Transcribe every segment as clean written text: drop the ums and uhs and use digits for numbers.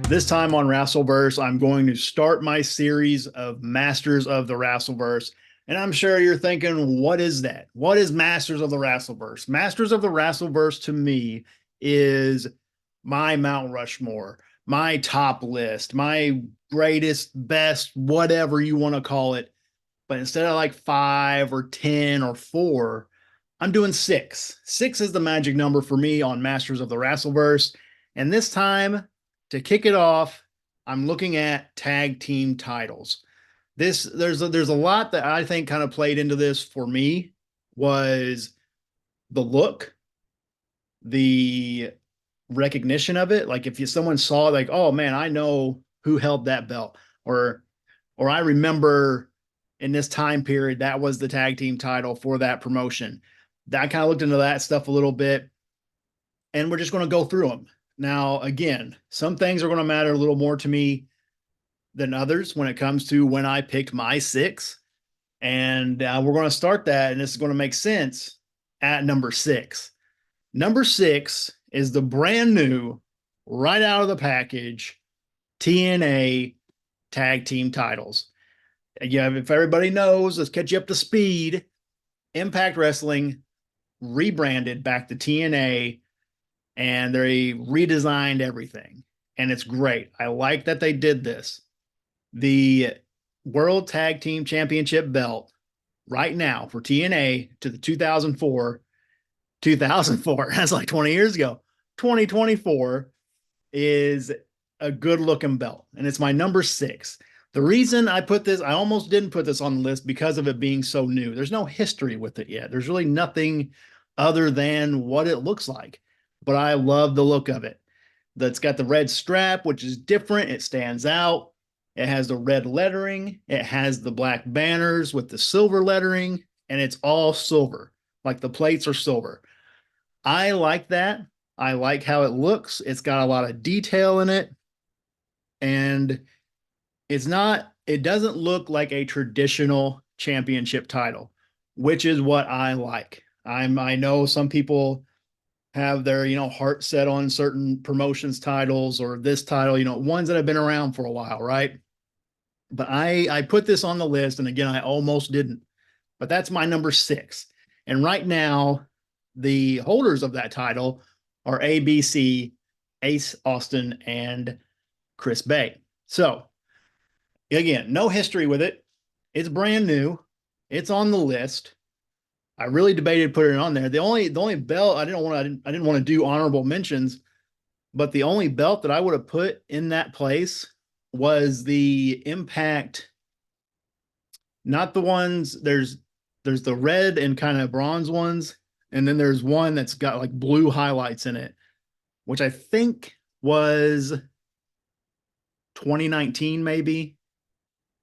This time on WrassleVerse, I'm going to start my series of Masters of the WrassleVerse. And I'm sure you're thinking, what is that? What is Masters of the WrassleVerse? Masters of the WrassleVerse to me is my Mount Rushmore, my top list, my greatest, best, whatever you want to call it. But instead of like 5 or 10 or 4, I'm doing 6. 6 is the magic number for me on Masters of the WrassleVerse. And this time, to kick it off, I'm looking at tag team titles. There's a lot that I think kind of played into this for me was the look, the recognition of it. Like if someone saw like, oh man, I know who held that belt, or I remember in this time period that was the tag team title for that promotion. I kind of looked into that stuff a little bit, and we're just going to go through them. Now, again, some things are going to matter a little more to me than others when it comes to when I picked my 6. And we're going to start that, and this is going to make sense at number 6. Number 6 is the brand new, right out of the package, TNA tag team titles. Yeah, if everybody knows, let's catch you up to speed. Impact Wrestling rebranded back to TNA, and they redesigned everything, and it's great. I like that they did this. The World Tag Team Championship belt right now for TNA to the 2004, that's like 20 years ago, 2024 is a good looking belt, and it's my number 6. The reason I put this, I almost didn't put this on the list because of it being so new. There's no history with it yet. There's really nothing other than what it looks like, but I love the look of it. That's got the red strap, which is different. It stands out. It has the red lettering. It has the black banners with the silver lettering, and it's all silver. Like the plates are silver. I like that. I like how it looks. It's got a lot of detail in it, and it doesn't look like a traditional championship title, which is what I like. I know some people have their, heart set on certain promotions titles or this title, ones that have been around for a while, right? But I put this on the list, and again, I almost didn't, but that's my number 6. And right now, the holders of that title are ABC, Ace Austin, and Chris Bay. So again, no history with it. It's brand new. It's on the list. I really debated putting it on there. The only belt I didn't want to do honorable mentions, but the only belt that I would have put in that place was the Impact. Not the ones. There's the red and kind of bronze ones, and then there's one that's got like blue highlights in it, which I think was 2019 maybe.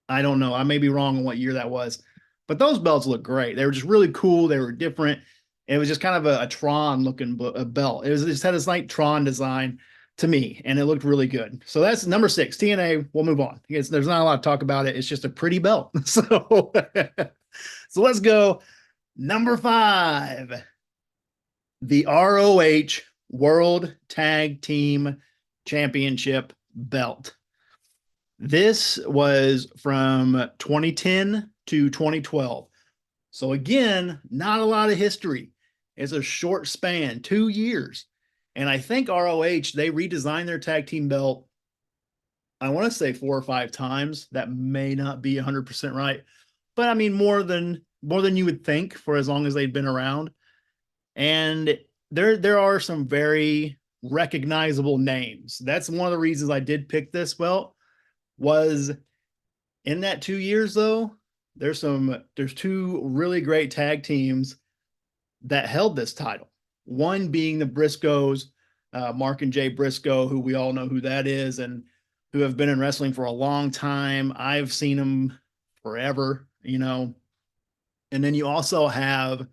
I don't know. I may be wrong on what year that was, but those belts look great. They were just really cool. They were different. It was just kind of a Tron looking belt. It just had this like Tron design to me, and it looked really good. So that's number 6, TNA. We'll move on because there's not a lot to talk about it. It's just a pretty belt. So, so let's go. Number 5, the ROH World Tag Team Championship belt. This was from 2010 to 2012. So again, not a lot of history. It's a short span, 2 years. And I think ROH, they redesigned their tag team belt, I want to say 4 or 5 times. That may not be 100% right, but I mean more than you would think for as long as they've been around. And there are some very recognizable names. That's one of the reasons I did pick this belt. Was in that 2 years though, there's 2 really great tag teams that held this title. One being the Briscoes, Mark and Jay Briscoe, who we all know who that is, and who have been in wrestling for a long time. I've seen them forever, And then you also have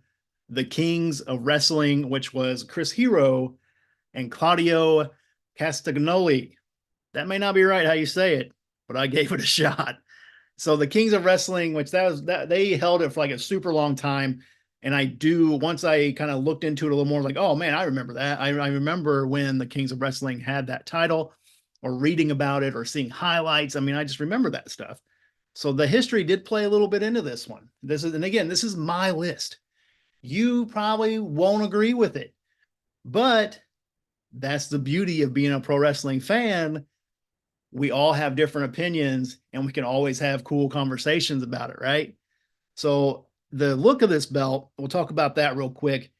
the Kings of Wrestling, which was Chris Hero and Claudio Castagnoli. That may not be right how you say it, but I gave it a shot. So the Kings of Wrestling, which they held it for like a super long time. And once I kind of looked into it a little more, like, oh man, I remember that. I remember when the Kings of Wrestling had that title. or reading about it or seeing highlights. I mean, I just remember that stuff. So the history did play a little bit into this one. And again, this is my list. You probably won't agree with it, but that's the beauty of being a pro wrestling fan. We all have different opinions and we can always have cool conversations about it, right? So the look of this belt, we'll talk about that real quick.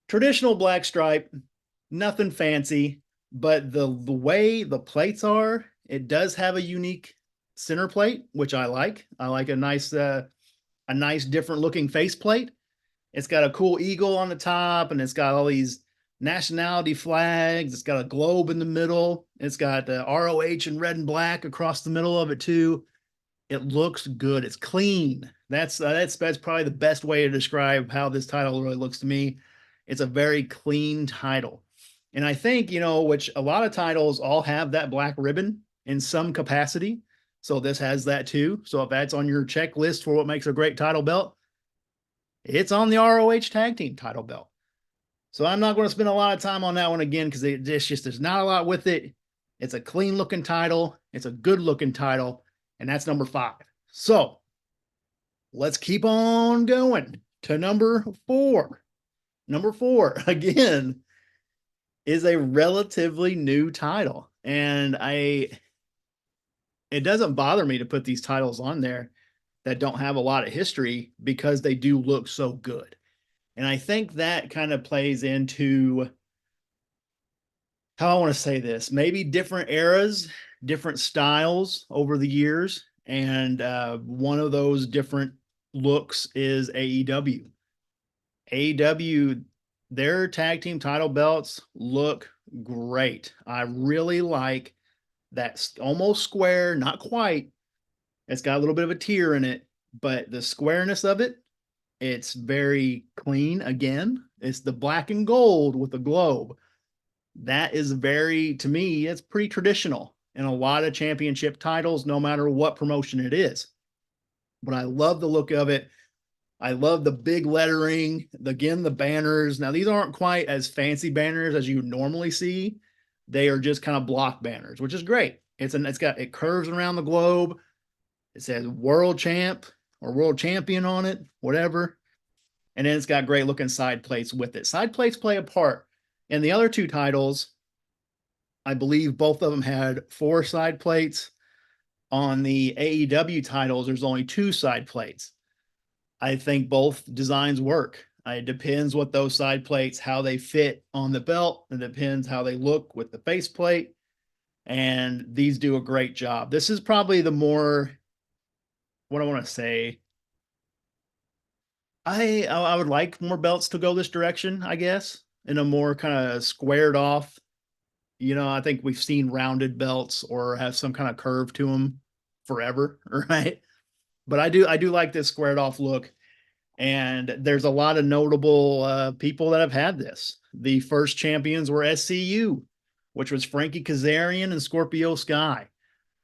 Traditional black stripe, nothing fancy, but the way the plates are, it does have a unique center plate, which I like. I like a nice different looking face plate. It's got a cool eagle on the top, and it's got all these nationality flags. It's got a globe in the middle. It's got ROH in red and black across the middle of it too. It looks good. It's clean. That's probably the best way to describe how this title really looks to me. It's a very clean title. And I think, which a lot of titles all have that black ribbon in some capacity. So this has that too. So if that's on your checklist for what makes a great title belt, it's on the ROH tag team title belt. So I'm not going to spend a lot of time on that one again because there's not a lot with it. It's a clean looking title. It's a good looking title. And that's number 5. So let's keep on going to number 4. Number 4, again, is a relatively new title. And it doesn't bother me to put these titles on there that don't have a lot of history because they do look so good. And I think that kind of plays into how I want to say this, maybe different eras, different styles over the years. And one of those different looks is AEW. AEW, their tag team title belts look great. I really like that almost square, not quite. It's got a little bit of a tear in it, but the squareness of it, it's very clean. Again, it's the black and gold with the globe. That is to me, it's pretty traditional in a lot of championship titles, no matter what promotion it is. But I love the look of it. I love the big lettering, again, the banners. Now, these aren't quite as fancy banners as you normally see. They are just kind of block banners, which is great. It curves around the globe. It says world champ or world champion on it, whatever. And then it's got great looking side plates with it. Side plates play a part. In the other 2 titles, I believe both of them had 4 side plates. On the AEW titles, there's only 2 side plates. I think both designs work. It depends what those side plates, how they fit on the belt. It depends how they look with the face plate. And these do a great job. This is probably the more, what I want to say, I would like more belts to go this direction, I guess, in a more kind of squared off. I think we've seen rounded belts or have some kind of curve to them forever, right? But I do like this squared off look. And there's a lot of notable people that have had this. The first champions were SCU, which was Frankie Kazarian and Scorpio Sky.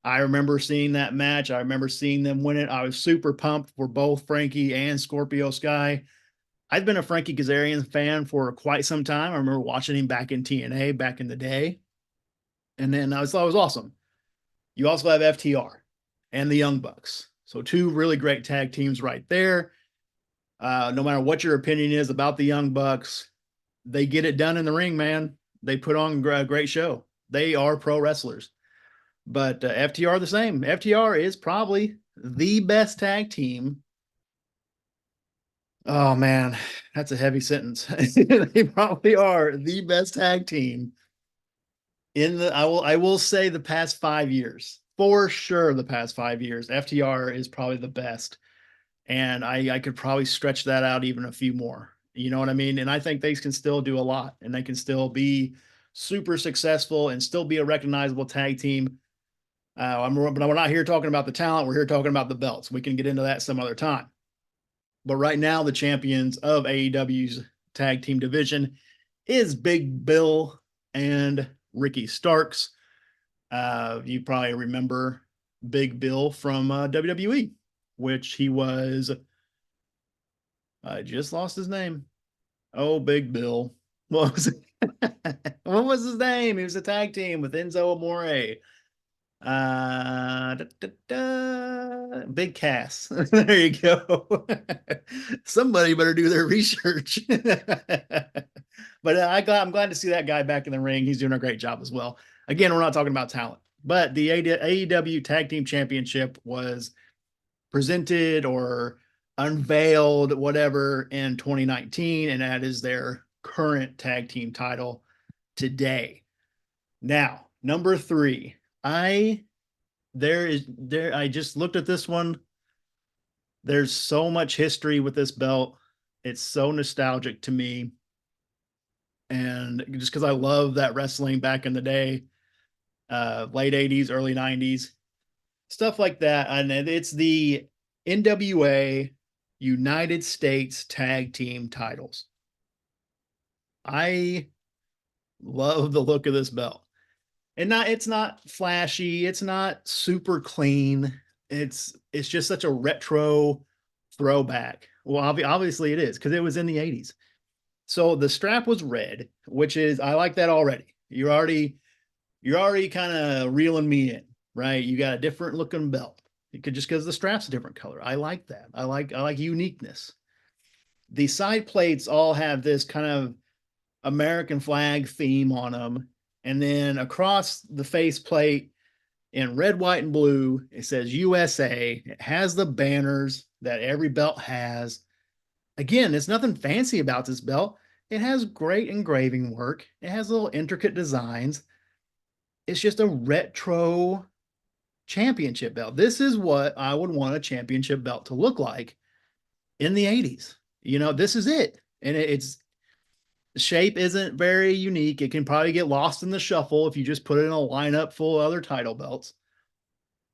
I remember seeing that match. I remember seeing them win it. I was super pumped for both Frankie and Scorpio Sky. I've been a Frankie Kazarian fan for quite some time. I remember watching him back in TNA back in the day. And then I thought it was awesome. You also have FTR and the Young Bucks. So 2 really great tag teams right there. No matter what your opinion is about the Young Bucks, they get it done in the ring, man. They put on a great show. They are pro wrestlers. But FTR the same. FTR is probably the best tag team. Oh, man, that's a heavy sentence. They probably are the best tag team I will say the past 5 years. For sure, the past 5 years. FTR is probably the best. And I could probably stretch that out even a few more. You know what I mean? And I think they can still do a lot, and they can still be super successful and still be a recognizable tag team. But we're not here talking about the talent. We're here talking about the belts. We can get into that some other time. But right now, the champions of AEW's tag team division is Big Bill and Ricky Starks. You probably remember Big Bill from WWE, which he was, I just lost his name. Oh, Big Bill. What was it? What was his name? He was a tag team with Enzo Amore. Big Cass. There you go. Somebody better do their research. But I'm glad to see that guy back in the ring. He's doing a great job as well. Again, we're not talking about talent, but the AEW Tag Team Championship was presented or unveiled, whatever, in 2019, and that is their current tag team title today. Now, number three, I I just looked at this one. There's so much history with this belt. It's so nostalgic to me. And just because I love that wrestling back in the day, late 80s, early 90s, stuff like that. And it's the NWA United States Tag Team titles. I love the look of this belt. And it's not flashy, it's not super clean. It's just such a retro throwback. Well, obviously it is because it was in the 80s. So the strap was red, which is I like that already. You're already kind of reeling me in, right? You got a different looking belt. It could just because the strap's a different color. I like that. I like uniqueness. The side plates all have this kind of American flag theme on them. And then across the face plate in red, white, and blue, it says USA. It has the banners that every belt has. Again, there's nothing fancy about this belt. It has great engraving work. It has little intricate designs. It's just a retro championship belt. This is what I would want a championship belt to look like in the 80s. This is it. And it's the shape isn't very unique. It can probably get lost in the shuffle if you just put it in a lineup full of other title belts.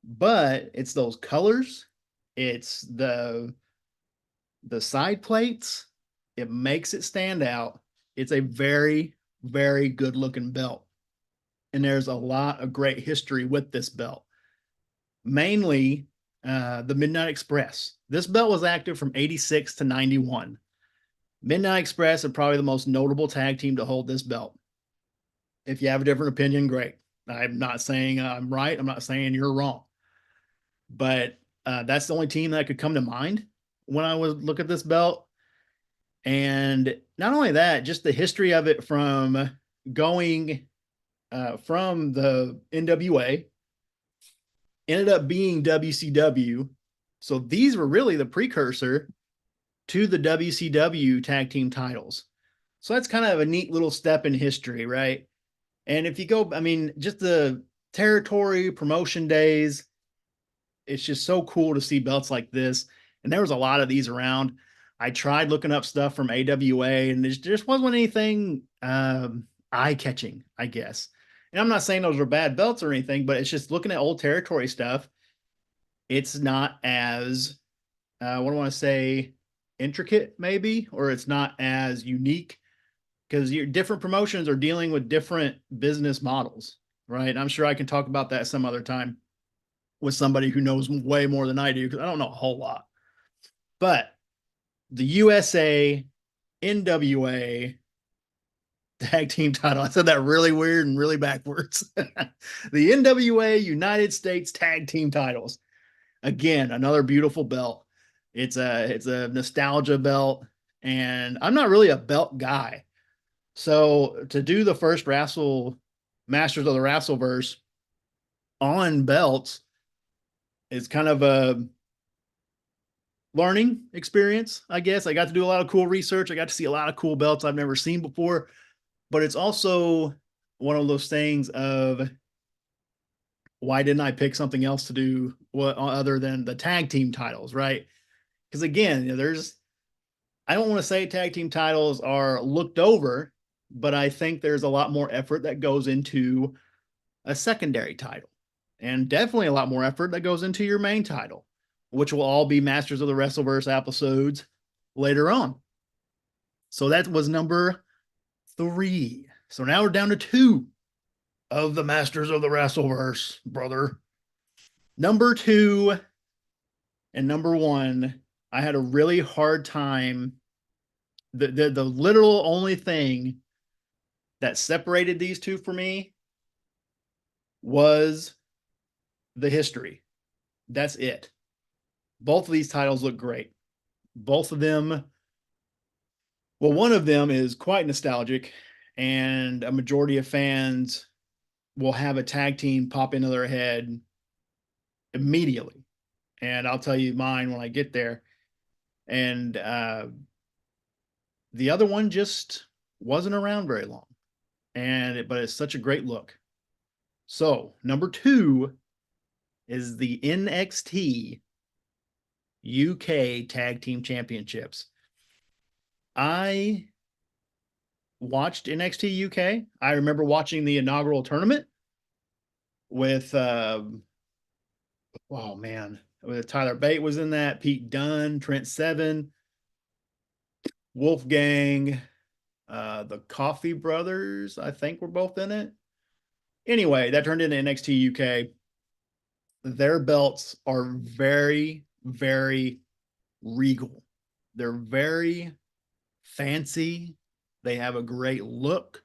But it's those colors, it's the side plates. It makes it stand out. It's a very, very good looking belt. And there's a lot of great history with this belt. Mainly the Midnight Express. This belt was active from 86 to 91. Midnight Express are probably the most notable tag team to hold this belt. If you have a different opinion, great. I'm not saying I'm right. I'm not saying you're wrong. But that's the only team that could come to mind when I was look at this belt. And not only that, just the history of it from going from the NWA, ended up being WCW. So these were really the precursor to the WCW tag team titles. So that's kind of a neat little step in history, right? And if you go, I mean, just the territory promotion days, it's just so cool to see belts like this. And there was a lot of these around. I tried looking up stuff from AWA, and there just wasn't anything eye catching, I guess. And I'm not saying those are bad belts or anything, but it's just looking at old territory stuff. It's not as, what do I want to say, intricate, maybe, or it's not as unique because your different promotions are dealing with different business models, right? I'm sure I can talk about that some other time with somebody who knows way more than I do because I don't know a whole lot. But the USA NWA tag team title. I said that really weird and really backwards. The NWA United States tag team titles. Again, another beautiful belt. It's a nostalgia belt, and I'm not really a belt guy. So to do the first Masters of the WrassleVerse on belts is kind of a learning experience, I guess. I got to do a lot of cool research. I got to see a lot of cool belts I've never seen before, but it's also one of those things of why didn't I pick something else to do other than the tag team titles, right? Because again, I don't want to say tag team titles are looked over, but I think there's a lot more effort that goes into a secondary title, and definitely a lot more effort that goes into your main title, which will all be Masters of the WrassleVerse episodes later on. So that was number 3. So now we're down to 2 of the Masters of the WrassleVerse, brother. Number 2 and number 1, I had a really hard time. The literal only thing that separated these two for me was the history. That's it. Both of these titles look great. Both of them, well, one of them is quite nostalgic, and a majority of fans will have a tag team pop into their head immediately. And I'll tell you mine when I get there. And the other one just wasn't around very long. But it's such a great look. So, number 2 is the NXT UK Tag Team Championships. I watched NXT UK. I remember watching the inaugural tournament with oh man, with Tyler Bate was in that, Pete Dunne, Trent Seven, Wolfgang, the Coffee Brothers, I think were both in it. Anyway, that turned into NXT UK. Their belts are very, very regal. They're very fancy. They have a great look.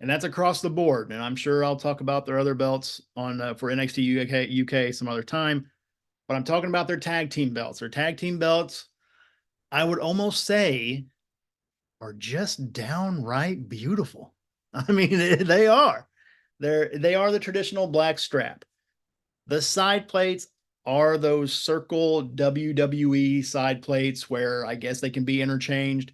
And that's across the board. And I'm sure I'll talk about their other belts on for NXT UK some other time. But I'm talking about their tag team belts. Their tag team belts, I would almost say, are just downright beautiful. I mean, they are. They are the traditional black strap. The side plates are those circle WWE side plates where I guess they can be interchanged.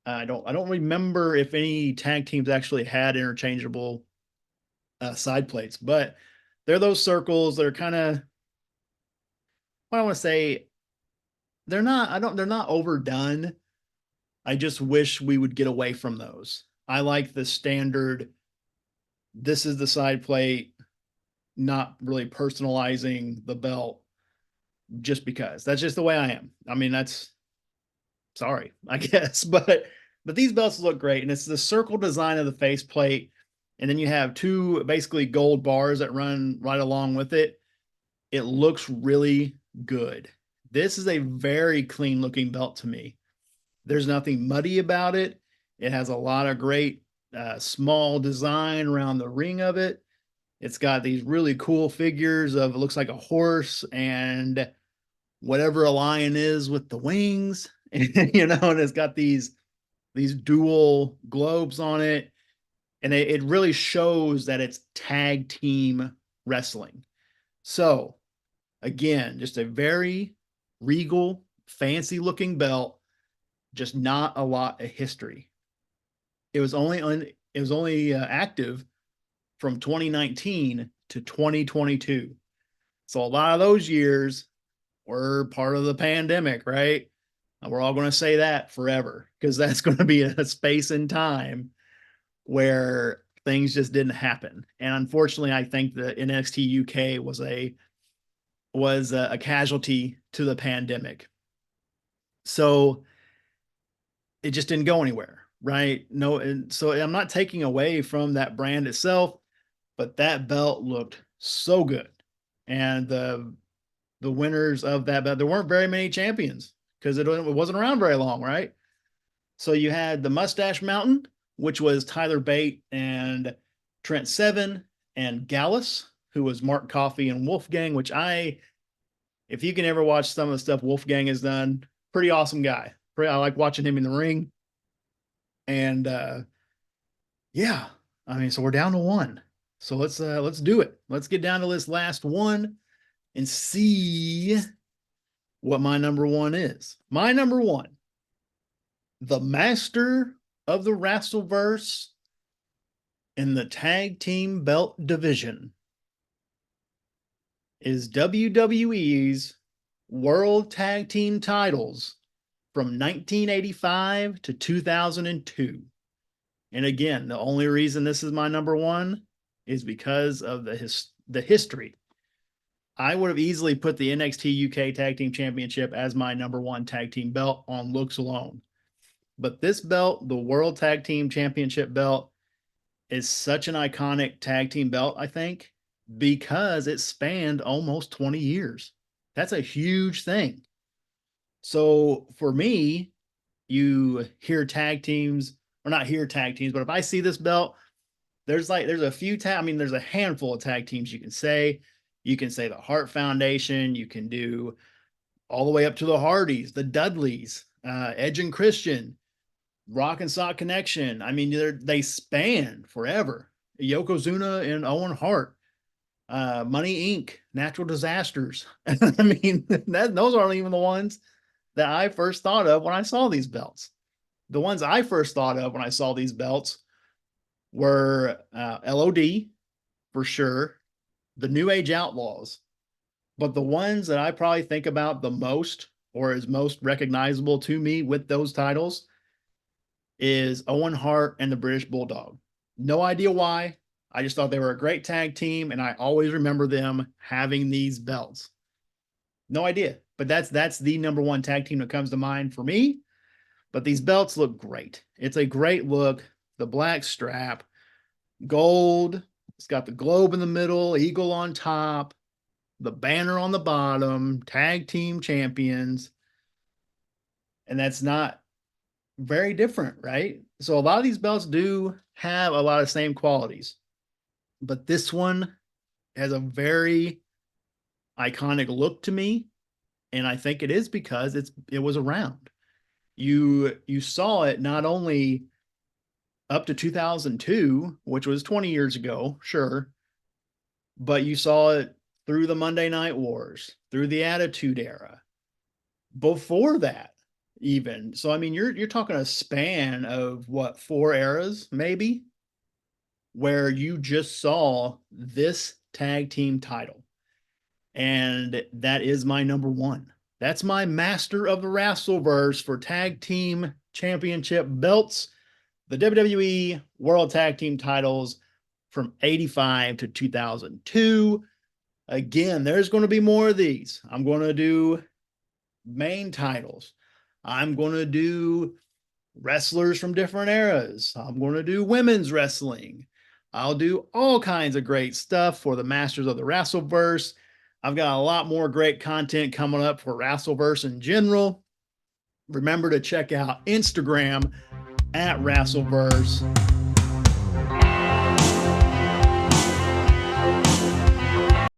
I don't remember if any tag teams actually had interchangeable side plates, but they're those circles. They're kind of, what I want to say, they're not overdone. I just wish we would get away from those. I like the standard, this is the side plate, not really personalizing the belt just because. That's just the way I am. I mean, that's sorry, I guess, but these belts look great, and it's the circle design of the faceplate, and then you have two basically gold bars that run right along with it. It looks really good. This is a very clean looking belt to me. There's nothing muddy about it. It has a lot of great small design around the ring of it. It's got these really cool figures of, it looks like a horse and whatever a lion is with the wings, and and it's got these dual globes on it, and it really shows that it's tag team wrestling. So again, just a very regal, fancy looking belt, just not a lot of history. It was only active from 2019 to 2022. So a lot of those years were part of the pandemic, right? We're all going to say that forever because that's going to be a space and time where things just didn't happen. And unfortunately, I think the NXT UK was a casualty to the pandemic. So it just didn't go anywhere, right? No, and so I'm not taking away from that brand itself, but that belt looked so good. And the winners of that belt, there weren't very many champions because it wasn't around very long, right? So you had the Mustache Mountain, which was Tyler Bate and Trent Seven, and Gallus, who was Mark Coffey and Wolfgang, which if you can ever watch some of the stuff Wolfgang has done, pretty awesome guy. I like watching him in the ring. And yeah, I mean, so we're down to one. So let's do it. Let's get down to this last one and see what my number 1 is. My number 1, the master of the WrassleVerse in the tag team belt division, is WWE's World Tag Team titles from 1985 to 2002. And again, the only reason this is my number 1 is because of the history. I would have easily put the NXT UK Tag Team Championship as my number 1 tag team belt on looks alone. But this belt, the World Tag Team Championship belt, is such an iconic tag team belt, I think, because it spanned almost 20 years. That's a huge thing. So for me, you hear tag teams or not here tag teams, but if I see this belt, there's a few I mean, there's a handful of tag teams you can say. You can say the Hart Foundation. You can do all the way up to the Hardys, the Dudleys, Edge and Christian, Rock and Sock Connection. I mean, they span forever. Yokozuna and Owen Hart, Money Inc., Natural Disasters. I mean, those aren't even the ones that I first thought of when I saw these belts. The ones I first thought of when I saw these belts were LOD for sure, the New Age Outlaws. But the ones that I probably think about the most, or is most recognizable to me with those titles, is Owen Hart and the British Bulldog. No idea why. I just thought they were a great tag team, and I always remember them having these belts. No idea, but that's the number one tag team that comes to mind for me. But these belts look great. It's a great look. The black strap, gold. It's got the globe in the middle, eagle on top, the banner on the bottom, tag team champions. And that's not very different, right? So a lot of these belts do have a lot of same qualities, but this one has a very iconic look to me, and I think it is because it was around. You saw it not only up to 2002, which was 20 years ago, sure, but you saw it through the Monday Night Wars, through the Attitude Era, before that even. So I mean, you're talking a span of what, 4 eras maybe, where you just saw this tag team title. And that is my number one. That's my Master of the WrassleVerse for tag team championship belts, the WWE World Tag Team titles from 85 to 2002. Again, there's going to be more of these. I'm going to do main titles. I'm going to do wrestlers from different eras. I'm going to do women's wrestling. I'll do all kinds of great stuff for the Masters of the WrassleVerse. I've got a lot more great content coming up for WrassleVerse in general. Remember to check out Instagram at WrassleVerse.